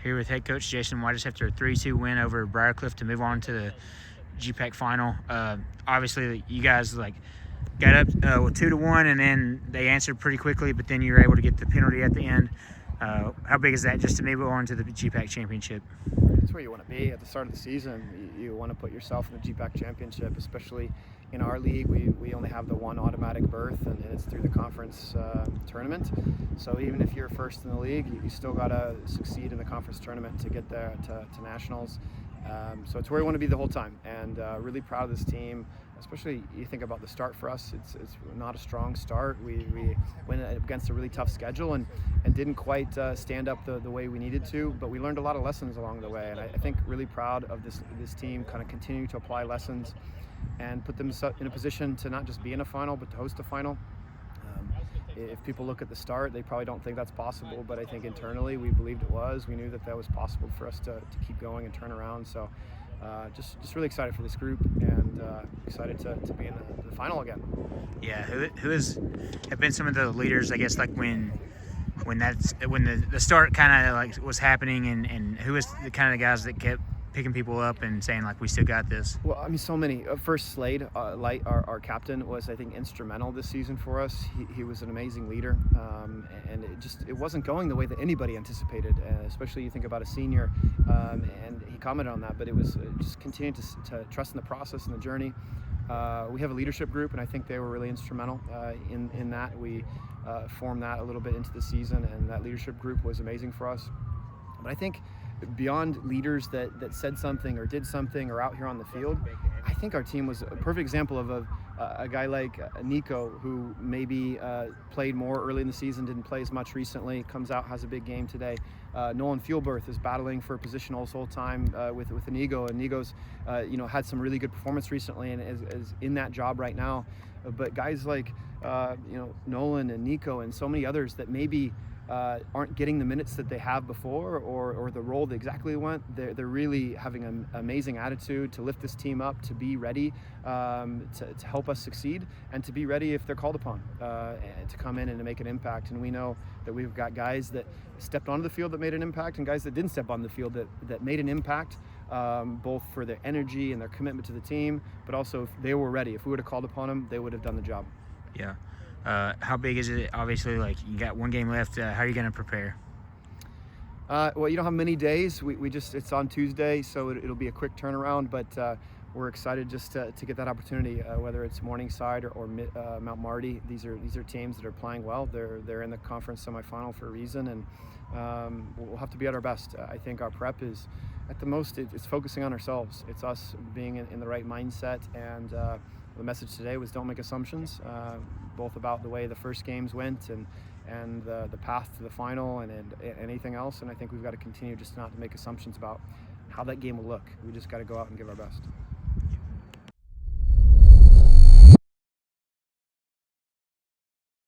here with head coach Jason Weides after a 3-2 win over Briar Cliff to move on to the GPAC final. Obviously, you guys got up with 2-1, and then they answered pretty quickly, but then you were able to get the penalty at the end. How big is that just to move on to the GPAC championship? It's where you want to be at the start of the season. You want to put yourself in the GPAC championship, especially in our league. We only have the one automatic berth, and it's through the conference tournament. So even if you're first in the league, you still got to succeed in the conference tournament to get there to nationals. So it's where we want to be the whole time, and really proud of this team. Especially you think about the start for us, it's not a strong start. We went against a really tough schedule and didn't quite stand up the way we needed to, but we learned a lot of lessons along the way, and I think really proud of this team kind of continuing to apply lessons and put them in a position to not just be in a final but to host a final. If people look at the start, they probably don't think that's possible, but I think internally we believed it was. We knew that was possible for us to keep going and turn around. So just really excited for this group, and excited to be in the final again. Yeah, who have been some of the leaders, I guess, like when the start kind of was happening, and who was the kind of guys that kept picking people up and saying we still got this? Well, I mean, so many. First, Slade, Light, our captain, was I think instrumental this season for us. He was an amazing leader, and it wasn't going the way that anybody anticipated. Especially you think about a senior, and he commented on that. But it was just continuing to trust in the process and the journey. We have a leadership group, and I think they were really instrumental in that. We formed that a little bit into the season, and that leadership group was amazing for us. But I think beyond leaders that said something or did something or out here on the field, I think our team was a perfect example of a guy like Nico, who maybe played more early in the season, didn't play as much recently, comes out, has a big game today. Nolan Fieldberth is battling for a position all this whole time with Inigo, and Nigo's had some really good performance recently and is in that job right now. But guys like Nolan and Nico and so many others that maybe aren't getting the minutes that they have before, or the role they exactly want. They're really having an amazing attitude to lift this team up, to be ready to help us succeed, and to be ready if they're called upon to come in and to make an impact. And we know that we've got guys that stepped onto the field that made an impact, and guys that didn't step on the field that made an impact, both for their energy and their commitment to the team, but also if they were ready. If we would have called upon them, they would have done the job. Yeah. How big is it? Obviously, you got one game left. How are you going to prepare? Well, you don't have many days. It's on Tuesday, so it'll be a quick turnaround, but we're excited just to get that opportunity, whether it's Morningside or Mount Marty. These are teams that are playing well. They're in the conference semifinal for a reason, and we'll have to be at our best. I think our prep is, at the most, it's focusing on ourselves. It's us being in the right mindset, and the message today was don't make assumptions, both about the way the first games went and the path to the final and anything else. And I think we've got to continue just not to make assumptions about how that game will look. We just got to go out and give our best.